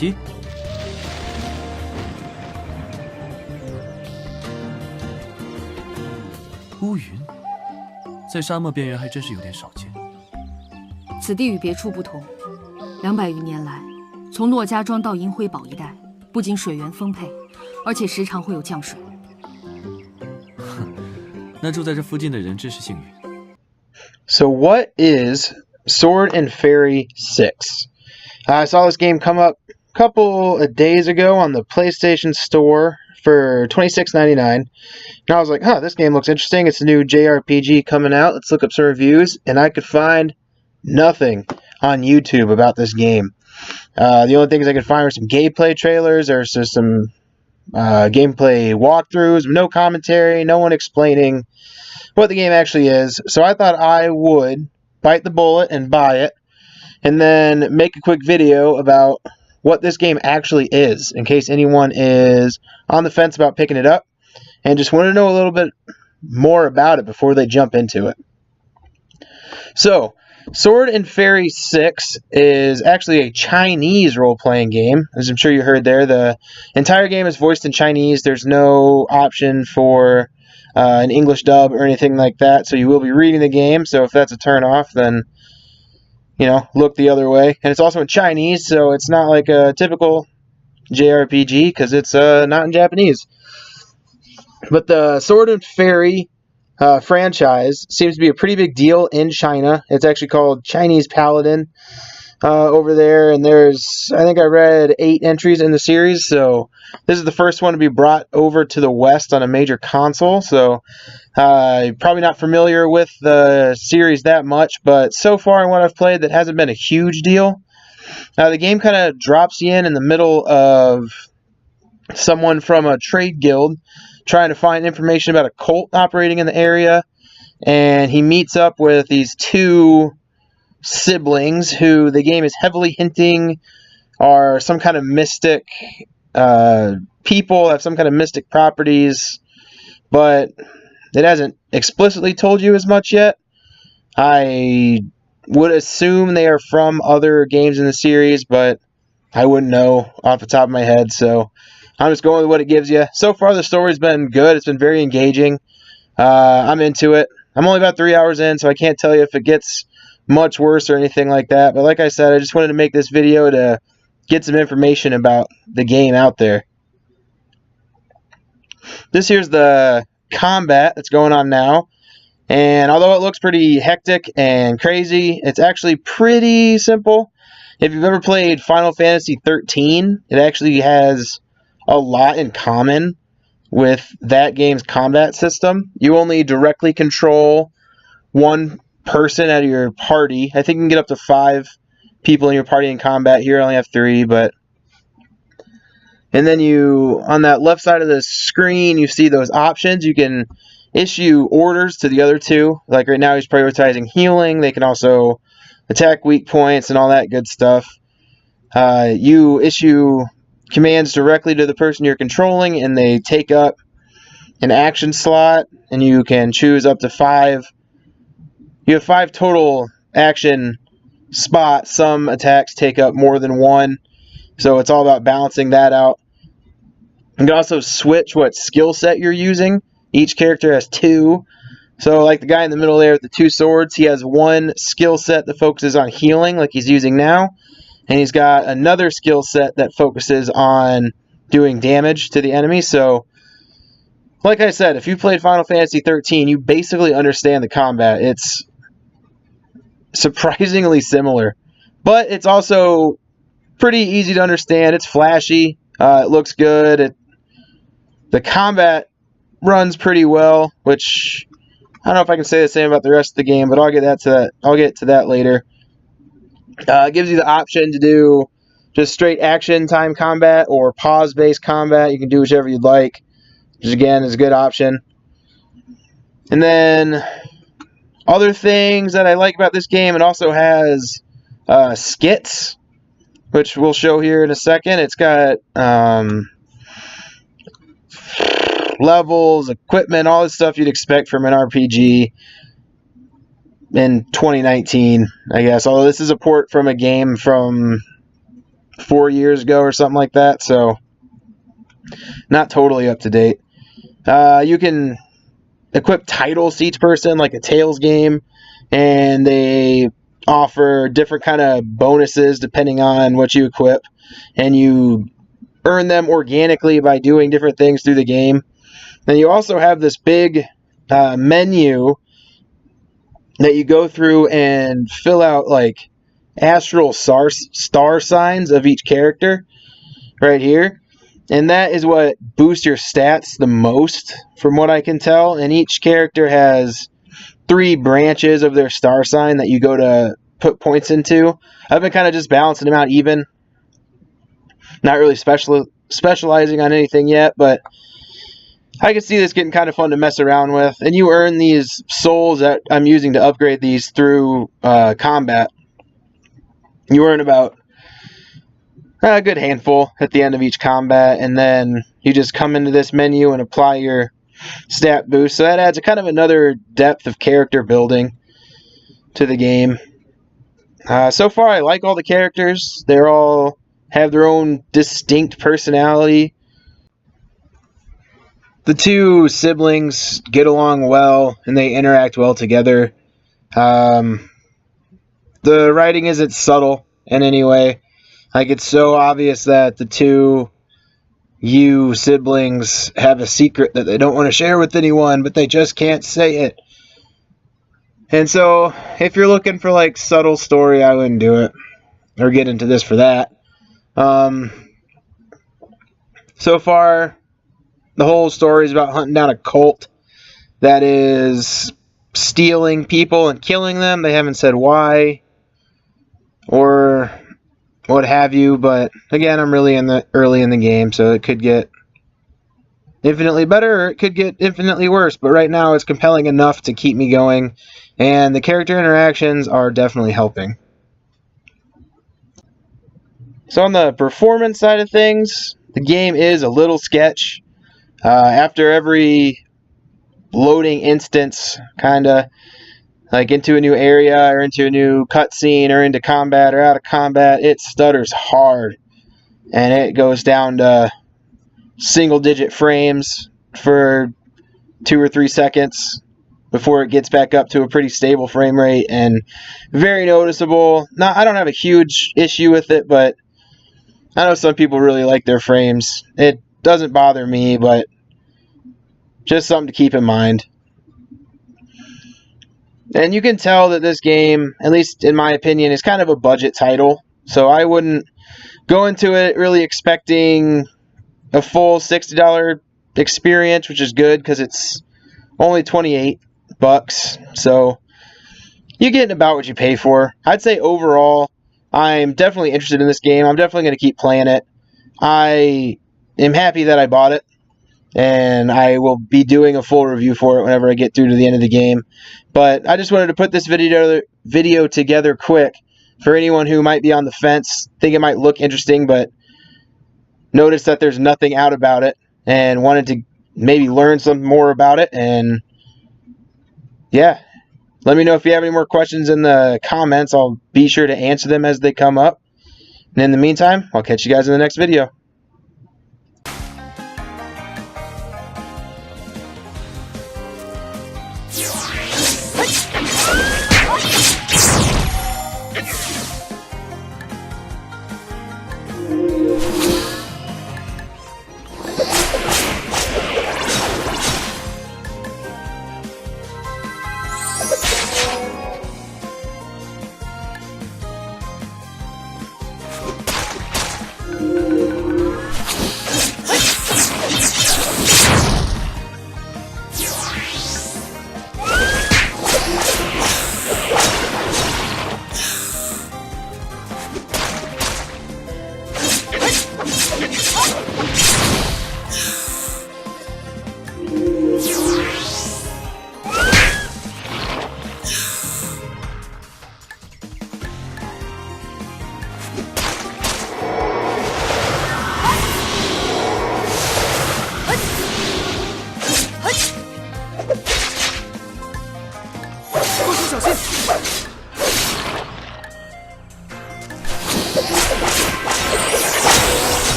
机？乌云，在沙漠边缘还真是有点少见。此地与别处不同，200余年来，从骆家庄到银辉堡一带，不仅水源丰沛，而且时常会有降水。那住在这附近的人真是幸运。So what is Sword and Fairy 6? I saw this game come up a couple of days ago on the PlayStation Store for $26.99. And I was like, this game looks interesting. It's a new JRPG coming out. Let's look up some reviews. And I could find nothing on YouTube about this game. The only things I could find were some gameplay trailers or some gameplay walkthroughs, no commentary, no one explaining what the game actually is. So I thought I would bite the bullet and buy it, and then make a quick video about what this game actually is, in case anyone is on the fence about picking it up and just want to know a little bit more about it before they jump into it. So, Sword and Fairy 6 is actually a Chinese role-playing game. As I'm sure you heard there, the entire game is voiced in Chinese. There's no option for an English dub or anything like that, so you will be reading the game. So if that's a turn-off, then, look the other way. And it's also in Chinese, so it's not like a typical JRPG, because it's not in Japanese. But the Sword and Fairy franchise seems to be a pretty big deal in China. It's actually called Chinese Paladin over there, and there's, I think I read 8 entries in the series, so this is the first one to be brought over to the West on a major console, so probably not familiar with the series that much, but so far in what I've played, that hasn't been a huge deal. The game kind of drops you in the middle of someone from a trade guild trying to find information about a cult operating in the area, and he meets up with these 2 siblings who the game is heavily hinting are some kind of mystic people, have some kind of mystic properties, but it hasn't explicitly told you as much yet. I would assume they are from other games in the series, but I wouldn't know off the top of my head, so I'm just going with what it gives you. So far, the story's been good. It's been very engaging. I'm into it. I'm only about 3 hours in, so I can't tell you if it gets much worse or anything like that. But like I said, I just wanted to make this video to get some information about the game out there. This here's the combat that's going on now. And although it looks pretty hectic and crazy, it's actually pretty simple. If you've ever played Final Fantasy 13, it actually has a lot in common with that game's combat system. You only directly control one person out of your party. I think you can get up to 5 people in your party in combat. Here I only have 3, but... And then on that left side of the screen, you see those options. You can issue orders to the other 2. Like right now, he's prioritizing healing. They can also attack weak points and all that good stuff. You issue commands directly to the person you're controlling, and they take up an action slot, and you can choose up to 5. You have 5 total action spots. Some attacks take up more than 1, so it's all about balancing that out. You can also switch what skill set you're using. Each character has 2. So like the guy in the middle there with the 2 swords, he has 1 skill set that focuses on healing, like he's using now. And he's got another skill set that focuses on doing damage to the enemy. So, like I said, if you played Final Fantasy 13, you basically understand the combat. It's surprisingly similar. But it's also pretty easy to understand. It's flashy. It looks good. The combat runs pretty well, which I don't know if I can say the same about the rest of the game, but I'll get to that later. It gives you the option to do just straight action time combat or pause-based combat. You can do whichever you'd like, which again is a good option. And then other things that I like about this game, it also has skits, which we'll show here in a second. It's got levels, equipment, all the stuff you'd expect from an RPG in 2019, I guess. Although this is a port from a game from 4 years ago or something like that, so not totally up to date. You can equip titles to each person, like a Tales game, and they offer different kind of bonuses depending on what you equip, and you earn them organically by doing different things through the game. Then you also have this big menu that you go through and fill out like astral star signs of each character right here. And that is what boosts your stats the most, from what I can tell. And each character has 3 branches of their star sign that you go to put points into. I've been kind of just balancing them out even. Not really specializing on anything yet, but I can see this getting kind of fun to mess around with. And you earn these souls that I'm using to upgrade these through combat. You earn about a good handful at the end of each combat, and then you just come into this menu and apply your stat boost. So that adds a kind of another depth of character building to the game. So far, I like all the characters. They all have their own distinct personality. The 2 siblings get along well, and they interact well together. The writing isn't subtle in any way. Like, it's so obvious that the 2 siblings have a secret that they don't want to share with anyone, but they just can't say it. And so, if you're looking for, like, subtle story, I wouldn't do it. Or get into this for that. So far, the whole story is about hunting down a cult that is stealing people and killing them. They haven't said why or what have you, but again, I'm really early in the game, so it could get infinitely better or it could get infinitely worse, but right now it's compelling enough to keep me going, and the character interactions are definitely helping. So on the performance side of things, the game is a little sketch. After every loading instance, kind of like into a new area or into a new cutscene or into combat or out of combat, it stutters hard. And it goes down to single-digit frames for 2 or 3 seconds before it gets back up to a pretty stable frame rate and very noticeable. I don't have a huge issue with it, but I know some people really like their frames. It doesn't bother me, but just something to keep in mind. And you can tell that this game, at least in my opinion, is kind of a budget title. So I wouldn't go into it really expecting a full $60 experience, which is good because it's only $28. So you're getting about what you pay for. I'd say overall, I'm definitely interested in this game. I'm definitely going to keep playing it. I am happy that I bought it, and I will be doing a full review for it whenever I get through to the end of the game. But I just wanted to put this video together quick for anyone who might be on the fence, think it might look interesting, but notice that there's nothing out about it, and wanted to maybe learn some more about it. And yeah, let me know if you have any more questions in the comments. I'll be sure to answer them as they come up. And in the meantime, I'll catch you guys in the next video.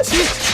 七。